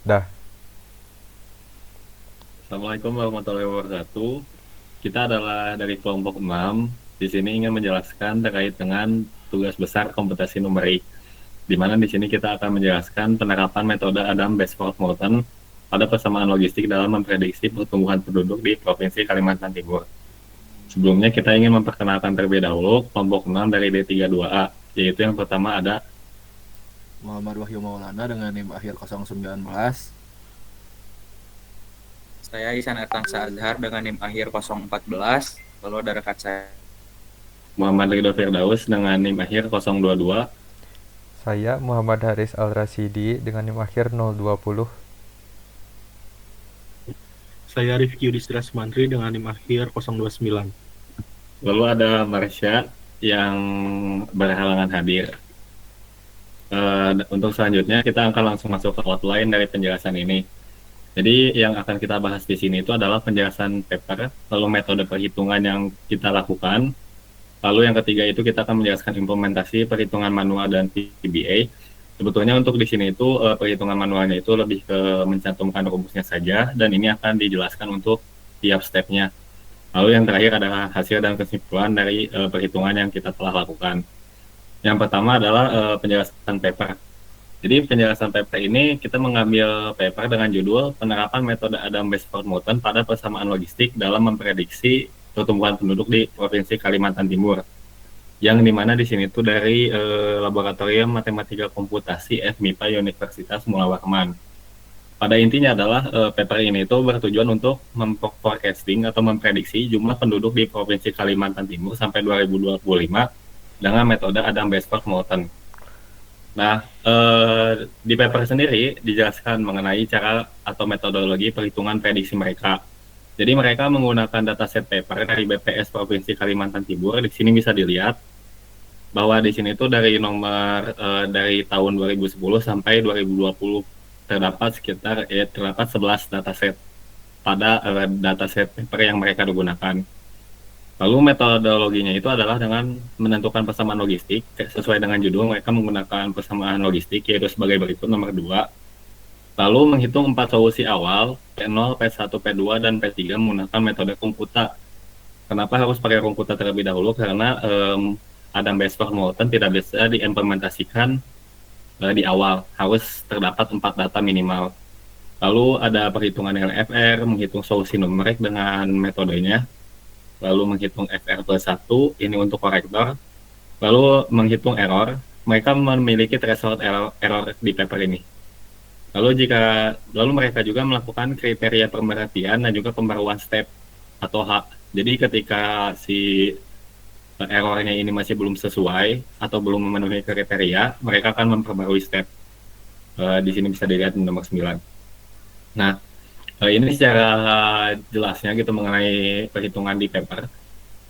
Dah. Assalamualaikum warahmatullahi wabarakatuh. Kita adalah dari kelompok 6. Di sini ingin menjelaskan terkait dengan tugas besar komputasi numerik, di mana di sini kita akan menjelaskan penerapan metode Adam-Bessford Morton pada persamaan logistik dalam memprediksi pertumbuhan penduduk di Provinsi Kalimantan Timur. Sebelumnya kita ingin memperkenalkan terlebih dahulu kelompok 6 dari D32A, yaitu yang pertama ada Muhammad Wahyu Maulana dengan NIM akhir 019. Saya Ihsan Ertansa Azhar dengan NIM akhir 014. Lalu ada rekan saya Muhammad Ridho Firdaus dengan NIM akhir 022. Saya Muhammad Haris Al-Rasidi dengan NIM akhir 020. Saya Rifki Yudhistira Sumantri dengan NIM akhir 029. Lalu ada Marsha yang berhalangan hadir. Untuk selanjutnya kita akan langsung masuk ke outline dari penjelasan ini. Jadi yang akan kita bahas di sini itu adalah penjelasan paper, lalu metode perhitungan yang kita lakukan. Lalu yang ketiga itu kita akan menjelaskan implementasi perhitungan manual dan VBA. Sebetulnya untuk di sini itu perhitungan manualnya itu lebih ke mencantumkan rumusnya saja, dan ini akan dijelaskan untuk tiap stepnya. Lalu yang terakhir adalah hasil dan kesimpulan dari perhitungan yang kita telah lakukan. Yang pertama adalah penjelasan paper. Jadi penjelasan paper ini kita mengambil paper dengan judul penerapan metode Adam-Bessford Morton pada persamaan logistik dalam memprediksi pertumbuhan penduduk di Provinsi Kalimantan Timur. Yang dimana di sini tuh dari Laboratorium Matematika Komputasi FMIPA Universitas Mula Warman. Pada intinya adalah paper ini itu bertujuan untuk memforecasting atau memprediksi jumlah penduduk di Provinsi Kalimantan Timur sampai 2025 dengan metode Adam-Bessford Morton. Nah, di paper sendiri dijelaskan mengenai cara atau metodologi perhitungan prediksi mereka. Jadi mereka menggunakan dataset paper dari BPS Provinsi Kalimantan Timur. Di sini bisa dilihat bahwa di sini itu dari nomor dari tahun 2010 sampai 2020 terdapat 11 dataset pada dataset paper yang mereka digunakan. Lalu metodologinya itu adalah dengan menentukan persamaan logistik. Sesuai dengan judul, mereka menggunakan persamaan logistik yaitu sebagai berikut. Nomor 2, lalu menghitung 4 solusi awal P0, P1, P2, dan P3 menggunakan metode komputa. Kenapa harus pakai komputa terlebih dahulu? Karena Adam-Bessford Morton tidak bisa diimplementasikan di awal. Harus terdapat 4 data minimal. Lalu ada perhitungan LFR, menghitung solusi numerik dengan metodenya, lalu menghitung FR plus 1, ini untuk korektor, lalu menghitung error. Mereka memiliki threshold error di paper ini. Lalu mereka juga melakukan kriteria pemerhatian dan juga pembaruan step atau H. Jadi ketika si errornya ini masih belum sesuai atau belum memenuhi kriteria, mereka akan memperbarui step. Di sini bisa dilihat di nomor 9. Nah, ini secara jelasnya gitu mengenai perhitungan di paper.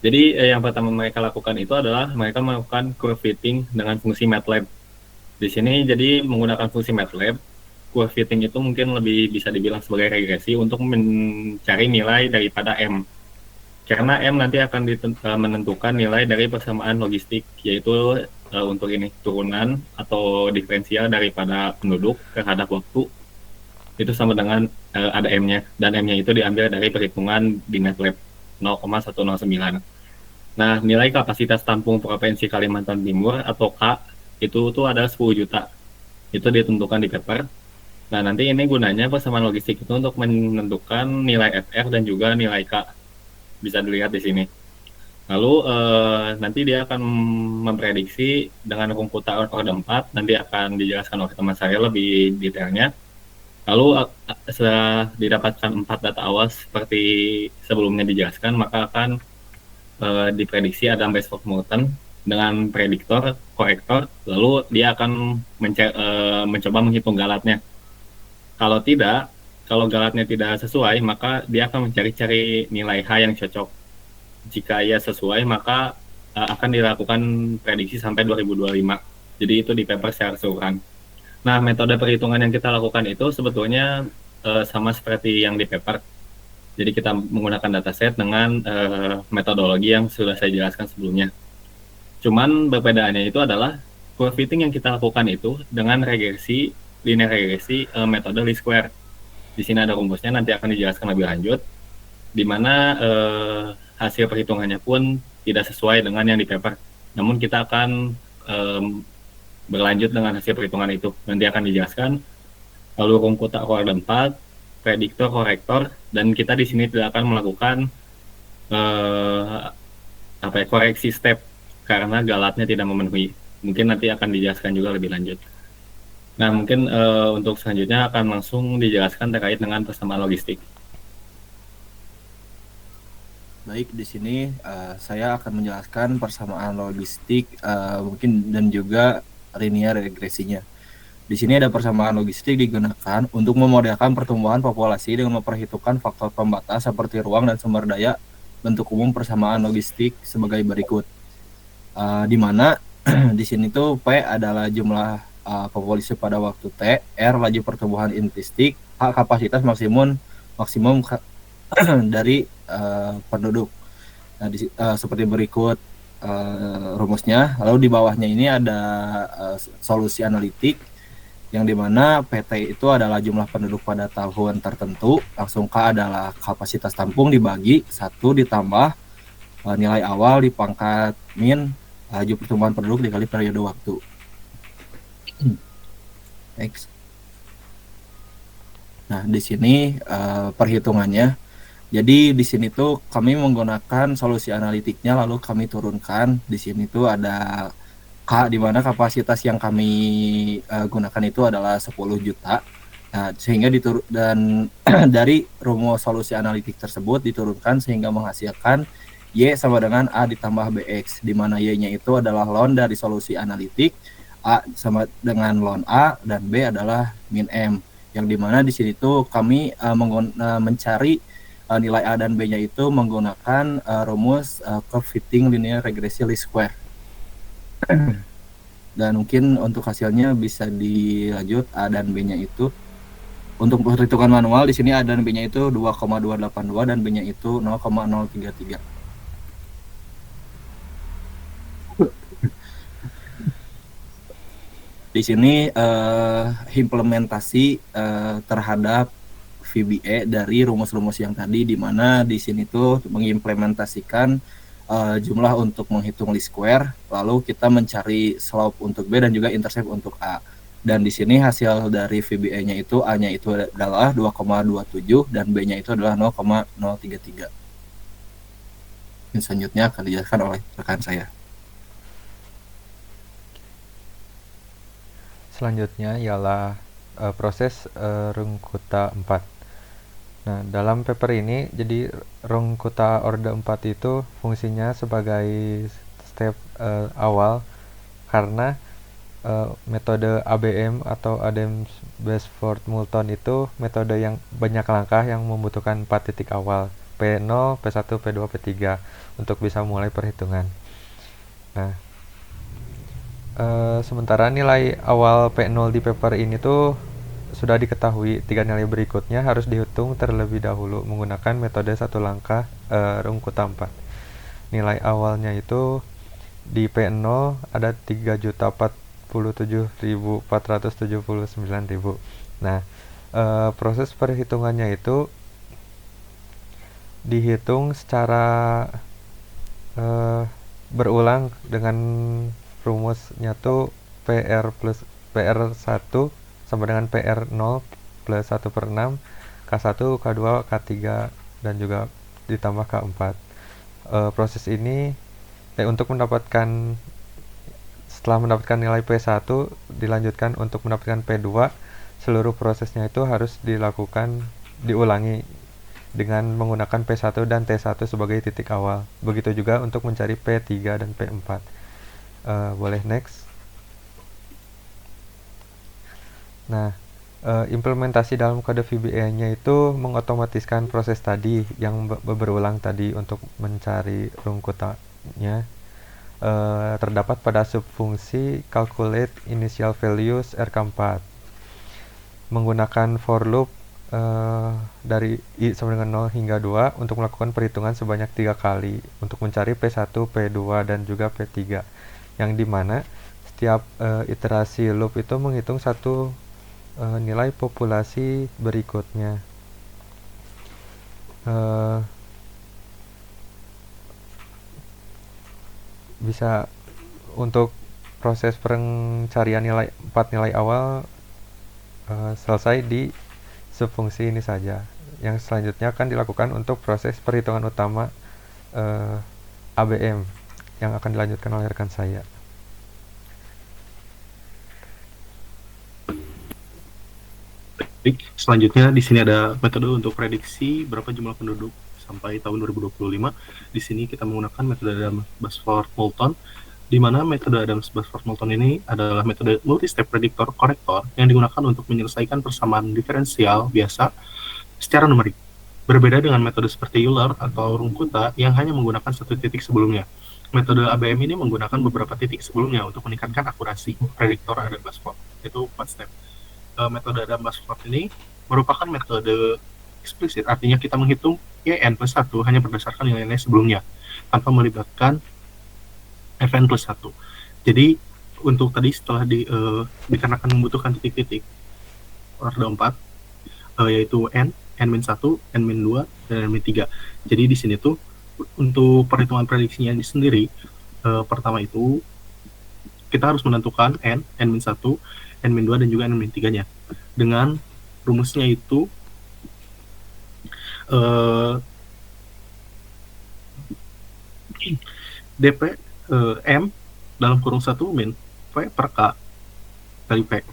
Jadi yang pertama mereka lakukan itu adalah mereka melakukan curve fitting dengan fungsi MATLAB. Di sini jadi menggunakan fungsi MATLAB, curve fitting itu mungkin lebih bisa dibilang sebagai regresi untuk mencari nilai daripada M. Karena M nanti akan menentukan nilai dari persamaan logistik, yaitu untuk ini turunan atau diferensial daripada penduduk terhadap waktu itu sama dengan ada M-nya, dan M-nya itu diambil dari perhitungan di MATLAB 0,109. Nah, nilai kapasitas tampung Provinsi Kalimantan Timur atau K itu tuh ada 10 juta. Itu ditentukan di paper. Nah, nanti ini gunanya persamaan logistik itu untuk menentukan nilai FR dan juga nilai K. Bisa dilihat di sini. Lalu nanti dia akan memprediksi dengan komputer order 4, nanti akan dijelaskan oleh teman saya lebih detailnya. Lalu setelah didapatkan 4 data awal seperti sebelumnya dijelaskan, maka akan diprediksi Adam-Bessford Morton dengan prediktor, korektor, lalu dia akan mencoba menghitung galatnya. Kalau galatnya tidak sesuai, maka dia akan mencari-cari nilai H yang cocok. Jika ia sesuai, maka akan dilakukan prediksi sampai 2025. Jadi itu di paper secara keseluruhan. Nah, metode perhitungan yang kita lakukan itu sebetulnya sama seperti yang di paper. Jadi kita menggunakan dataset dengan metodologi yang sudah saya jelaskan sebelumnya. Cuman perbedaannya itu adalah curve fitting yang kita lakukan itu dengan regresi linear regresi metode least square. Di sini ada rumusnya, nanti akan dijelaskan lebih lanjut, di mana hasil perhitungannya pun tidak sesuai dengan yang di paper. Namun kita akan berlanjut dengan hasil perhitungan itu. Nanti akan dijelaskan. Lalu rungkuta koordinat 4, prediktor, korektor, dan kita di sini tidak akan melakukan koreksi step karena galatnya tidak memenuhi. Mungkin nanti akan dijelaskan juga lebih lanjut. Nah, mungkin untuk selanjutnya akan langsung dijelaskan terkait dengan persamaan logistik. Baik, di sini saya akan menjelaskan persamaan logistik mungkin dan juga linear regresinya. Di sini ada persamaan logistik digunakan untuk memodelkan pertumbuhan populasi dengan memperhitungkan faktor pembatas seperti ruang dan sumber daya. Bentuk umum persamaan logistik sebagai berikut. Di mana di sini tuh P adalah jumlah populasi pada waktu T, R laju pertumbuhan intrinsik, H kapasitas maksimum dari penduduk. Nah, seperti berikut rumusnya. Lalu di bawahnya ini ada solusi analitik yang dimana PT itu adalah jumlah penduduk pada tahun tertentu, langsung K adalah kapasitas tampung dibagi 1 ditambah nilai awal dipangkat min laju pertumbuhan penduduk dikali periode waktu. Next. Nah, di sini perhitungannya. Jadi di sini tuh kami menggunakan solusi analitiknya, lalu kami turunkan. Di sini tuh ada K, di mana kapasitas yang kami gunakan itu adalah 10 juta. Nah, sehingga dan dari rumus solusi analitik tersebut diturunkan sehingga menghasilkan Y sama dengan A ditambah BX, di mana Y-nya itu adalah ln dari solusi analitik, A sama dengan ln A, dan B adalah min M. Yang dimana di sini tuh kami mencari nilai A dan B-nya itu menggunakan rumus curve fitting linear regresi least square. Dan mungkin untuk hasilnya bisa dilanjut. A dan B-nya itu untuk perhitungan manual di sini A dan B-nya itu 2,282 dan B-nya itu 0,033. Di sini implementasi terhadap VBE dari rumus-rumus yang tadi, di mana di sini tuh mengimplementasikan jumlah untuk menghitung least square, lalu kita mencari slope untuk B dan juga intercept untuk A. Dan di sini hasil dari VBE-nya itu A-nya itu adalah 2,27 dan B-nya itu adalah 0,033. Dan selanjutnya akan dijelaskan oleh rekan saya. Selanjutnya ialah proses rungkuta 4. Nah, dalam paper ini, jadi rungkuta orde 4 itu fungsinya sebagai step awal karena metode ABM atau Adams-Basford-Moulton itu metode yang banyak langkah yang membutuhkan 4 titik awal, P0, P1, P2, P3 untuk bisa mulai perhitungan. Nah, sementara nilai awal P0 di paper ini tuh sudah diketahui, 3 nilai berikutnya harus dihitung terlebih dahulu menggunakan metode satu langkah rungkuta 4. Nilai awalnya itu di P0 ada 3.047.479.000. Nah, proses perhitungannya itu dihitung secara berulang dengan rumusnya tuh PR1 sama dengan PR0 plus 1/6 K1, K2, K3 dan juga ditambah K4. Proses ini untuk setelah mendapatkan nilai P1 dilanjutkan untuk mendapatkan P2, seluruh prosesnya itu harus diulangi dengan menggunakan P1 dan T1 sebagai titik awal. Begitu juga untuk mencari P3 dan P4. Boleh next. Nah, implementasi dalam kode VBA-nya itu mengotomatiskan proses tadi yang berulang tadi untuk mencari rungkutannya. Terdapat pada subfungsi calculate initial values RK4 menggunakan for loop dari I sama dengan 0 hingga 2 untuk melakukan perhitungan sebanyak 3 kali untuk mencari P1, P2 dan juga P3, yang dimana setiap iterasi loop itu menghitung satu nilai populasi berikutnya. Eh, Bisa untuk proses pencarian nilai 4 nilai awal selesai di subfungsi ini saja. Yang selanjutnya akan dilakukan untuk proses perhitungan utama ABM yang akan dilanjutkan oleh rekan saya. Baik, selanjutnya di sini ada metode untuk prediksi berapa jumlah penduduk sampai tahun 2025. Di sini kita menggunakan metode Adams-Basford-Moulton, di mana metode Adams-Basford-Moulton ini adalah metode multi-step predictor korektor yang digunakan untuk menyelesaikan persamaan diferensial biasa secara numerik. Berbeda dengan metode seperti Euler atau Runge-Kutta yang hanya menggunakan satu titik sebelumnya. Metode ABM ini menggunakan beberapa titik sebelumnya untuk meningkatkan akurasi prediktor Adams-Basford, yaitu 4 step. Metode Adams-Basford ini merupakan metode eksplisit, artinya kita menghitung YN plus 1 hanya berdasarkan nilai-nilai sebelumnya, tanpa melibatkan Fn plus 1. Jadi, untuk tadi setelah dikarenakan membutuhkan titik-titik orde 4, yaitu N-1, N-2, dan N-3. Jadi di sini tuh, untuk perhitungan prediksinya sendiri, pertama itu, kita harus menentukan N-1, N-2, dan juga N-3-nya. Dengan rumusnya itu, DP M dalam kurung 1 min V per K kali P,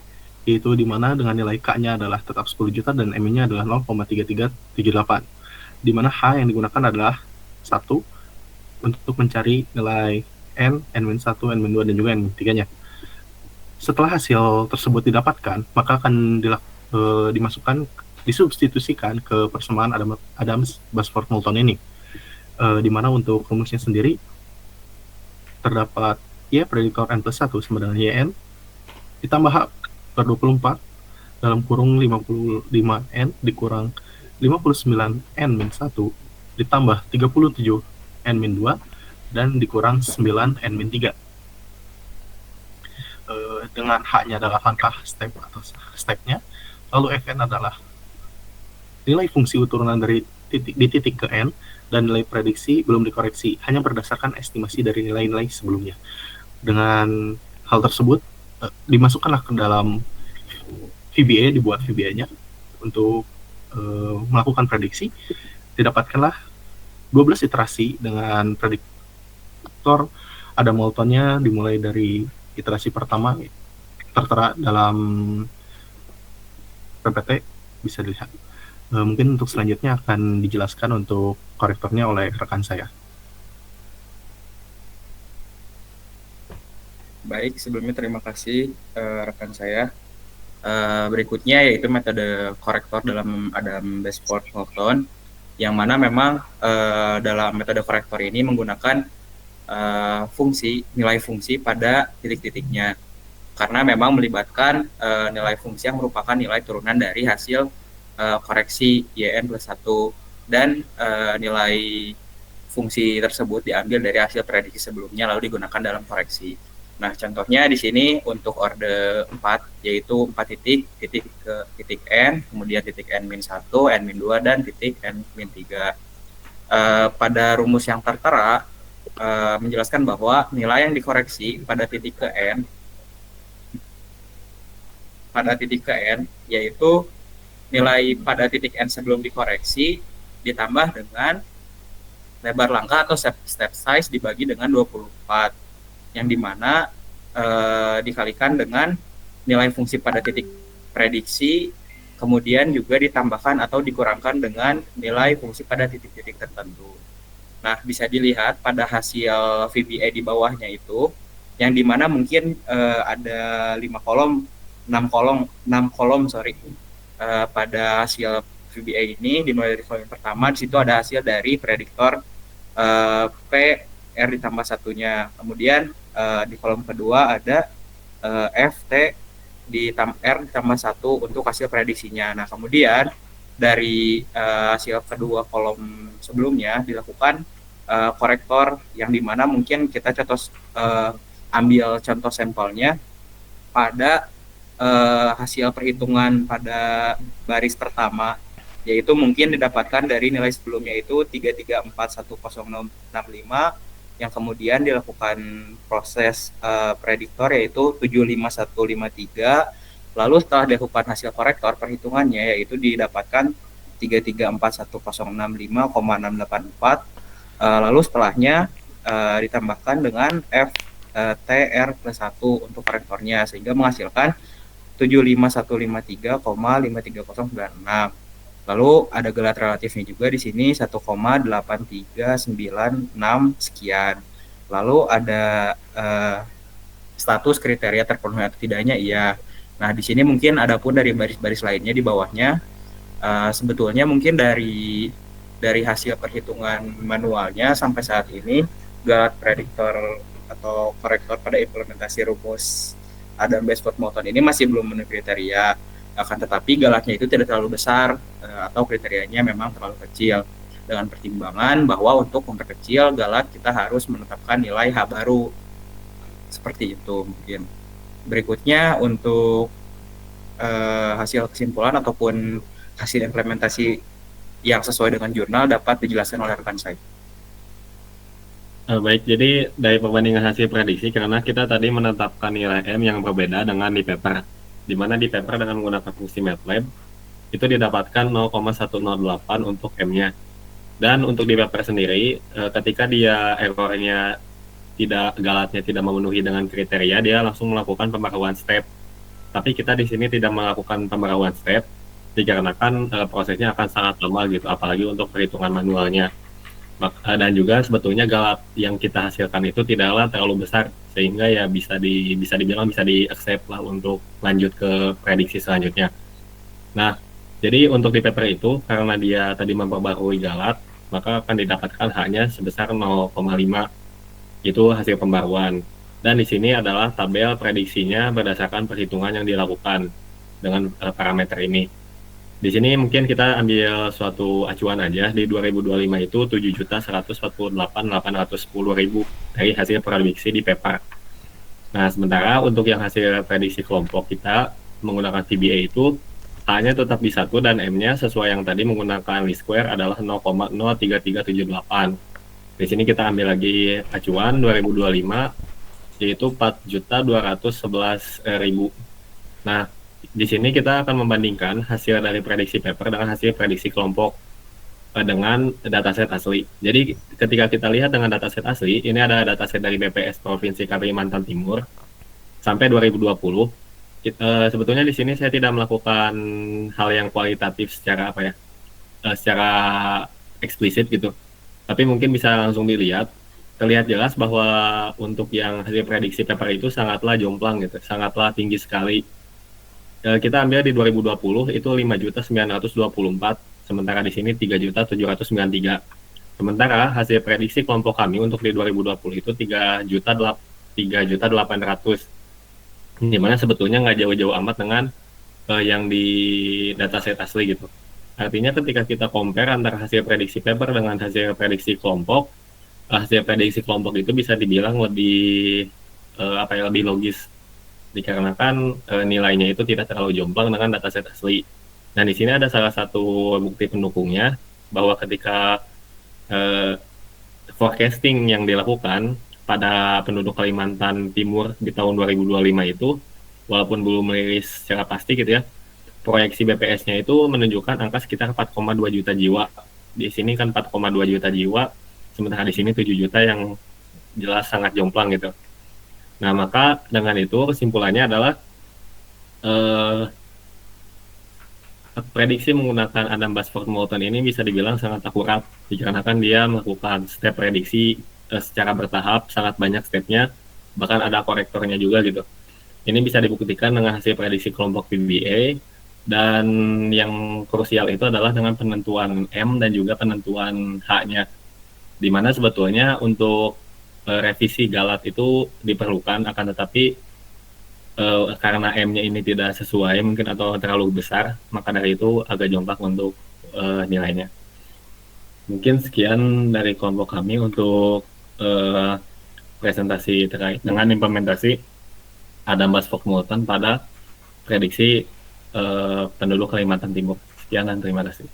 yaitu dimana dengan nilai K-nya adalah tetap 10 juta dan M-nya adalah 0,3378, dimana H yang digunakan adalah 1 untuk mencari nilai N, N-1, N-2, dan juga N-3-nya. Setelah hasil tersebut didapatkan, maka akan disubstitusikan ke persamaan Adams-Basford-Moulton ini, dimana untuk rumusnya sendiri terdapat Y prediktor N plus 1 sama dengan YN ditambah H per 24 dalam kurung 55N dikurang 59N min 1 ditambah 37N min 2 dan dikurang 9N min 3. Dengan H-nya adalah langkah step atau stepnya, lalu Fn adalah nilai fungsi uturunan dari titik ke N, dan nilai prediksi belum dikoreksi, hanya berdasarkan estimasi dari nilai-nilai sebelumnya. Dengan hal tersebut, dimasukkanlah ke dalam VBA, dibuat VBA-nya untuk melakukan prediksi. Didapatkanlah 12 iterasi dengan prediktor ada Moulton-nya dimulai dari iterasi pertama, tertera dalam PPT, bisa dilihat. Mungkin untuk selanjutnya akan dijelaskan untuk korektornya oleh rekan saya. Baik, sebelumnya terima kasih rekan saya. Berikutnya yaitu metode korektor dalam Adams-Basford-Moulton, yang mana memang dalam metode korektor ini menggunakan nilai fungsi pada titik-titiknya, karena memang melibatkan nilai fungsi yang merupakan nilai turunan dari hasil koreksi YN plus 1, dan nilai fungsi tersebut diambil dari hasil prediksi sebelumnya lalu digunakan dalam koreksi. Nah, contohnya di sini untuk orde 4, yaitu 4 titik ke titik N, kemudian titik N-1, N-2, dan titik N-3. Pada rumus yang tertera menjelaskan bahwa nilai yang dikoreksi pada titik ke N yaitu nilai pada titik N sebelum dikoreksi ditambah dengan lebar langkah atau step size dibagi dengan 24, yang dimana dikalikan dengan nilai fungsi pada titik prediksi, kemudian juga ditambahkan atau dikurangkan dengan nilai fungsi pada titik-titik tertentu. Nah, bisa dilihat pada hasil VBA di bawahnya itu, yang dimana mungkin ada 6 kolom pada hasil VBA ini. Dimulai dari kolom pertama, di situ ada hasil dari prediktor P R ditambah satunya. Kemudian di kolom kedua ada F T R ditambah 1 untuk hasil prediksinya. Nah, kemudian dari hasil kedua kolom sebelumnya dilakukan korektor, yang dimana mungkin kita ambil contoh sampelnya pada hasil perhitungan pada baris pertama, yaitu mungkin didapatkan dari nilai sebelumnya itu 3341065 yang kemudian dilakukan proses prediktor yaitu 75153. Lalu setelah dilakukan hasil korektor perhitungannya yaitu didapatkan 3341065,684. Lalu setelahnya ditambahkan dengan FTR plus 1 untuk korektornya sehingga menghasilkan 75153,53096. Lalu ada gelat relatifnya juga di sini 1,8396 sekian. Lalu ada status kriteria terpenuhi atau tidaknya iya. Nah, di sini mungkin ada pun dari baris-baris lainnya di bawahnya. Sebetulnya mungkin dari hasil perhitungan manualnya sampai saat ini gelat prediktor atau korektor pada implementasi rumus Adam Basford Moulton ini masih belum memenuhi kriteria. Akan tetapi galatnya itu tidak terlalu besar atau kriterianya memang terlalu kecil. Dengan pertimbangan bahwa untuk memperkecil galat kita harus menetapkan nilai H baru. Seperti itu mungkin. Berikutnya untuk hasil kesimpulan ataupun hasil implementasi yang sesuai dengan jurnal dapat dijelaskan oleh rekan saya. Baik, jadi dari perbandingan hasil prediksi karena kita tadi menetapkan nilai M yang berbeda dengan di paper, di mana di paper dengan menggunakan fungsi MATLAB itu didapatkan 0,108 untuk M-nya. Dan untuk di paper sendiri, ketika dia errornya galatnya tidak memenuhi dengan kriteria, dia langsung melakukan pembaruan step. Tapi kita di sini tidak melakukan pembaruan step dikarenakan prosesnya akan sangat lama gitu, apalagi untuk perhitungan manualnya. Dan juga sebetulnya galat yang kita hasilkan itu tidaklah terlalu besar sehingga ya bisa dibilang bisa di-accept lah untuk lanjut ke prediksi selanjutnya. Nah, jadi untuk di paper itu karena dia tadi memperbarui galat, maka akan didapatkan hanya sebesar 0,5 itu hasil pembaruan. Dan di sini adalah tabel prediksinya berdasarkan perhitungan yang dilakukan dengan parameter ini. Di sini mungkin kita ambil suatu acuan aja. Di 2025 itu 7.148.810.000 dari hasil prediksi di paper. Nah, sementara untuk yang hasil prediksi kelompok kita menggunakan TBA itu H-nya tetap di 1 dan M-nya sesuai yang tadi menggunakan least square adalah 0,03378. Di sini kita ambil lagi acuan 2025 yaitu 4.211.000. Nah, di sini kita akan membandingkan hasil dari prediksi paper dengan hasil prediksi kelompok dengan dataset asli. Jadi ketika kita lihat dengan dataset asli, ini ada dataset dari BPS Provinsi Kalimantan Timur sampai 2020. Sebetulnya di sini saya tidak melakukan hal yang kualitatif secara secara eksplisit gitu. Tapi mungkin bisa langsung terlihat jelas bahwa untuk yang hasil prediksi paper itu sangatlah jomplang gitu, sangatlah tinggi sekali. Kita ambil di 2020 itu 5.924, sementara di sini 3.793. Sementara hasil prediksi kelompok kami untuk di 2020 itu 3.800. Di mana sebetulnya nggak jauh-jauh amat dengan yang di dataset asli gitu. Artinya ketika kita compare antara hasil prediksi paper dengan hasil prediksi kelompok, hasil prediksi kelompok itu bisa dibilang lebih lebih logis dikarenakan nilainya itu tidak terlalu jomplang dengan dataset asli. Dan di sini ada salah satu bukti pendukungnya bahwa ketika forecasting yang dilakukan pada penduduk Kalimantan Timur di tahun 2025 itu, walaupun belum merilis secara pasti gitu ya, proyeksi BPS-nya itu menunjukkan angka sekitar 4,2 juta jiwa. Di sini kan 4,2 juta jiwa, sementara di sini 7 juta yang jelas sangat jomplang gitu. Nah, maka dengan itu kesimpulannya adalah prediksi menggunakan Adam Basford Moulton ini bisa dibilang sangat akurat dikarenakan dia melakukan step prediksi secara bertahap, sangat banyak stepnya, bahkan ada korektornya juga gitu. Ini bisa dibuktikan dengan hasil prediksi kelompok VBA, dan yang krusial itu adalah dengan penentuan M dan juga penentuan H-nya, di mana sebetulnya untuk revisi galat itu diperlukan, akan tetapi karena M-nya ini tidak sesuai mungkin atau terlalu besar, maka dari itu agak jomplang untuk nilainya. Mungkin sekian dari kelompok kami untuk presentasi terkait dengan implementasi Adam Basford Moulton pada prediksi penduduk Kalimantan Timur. Sekian dan terima kasih.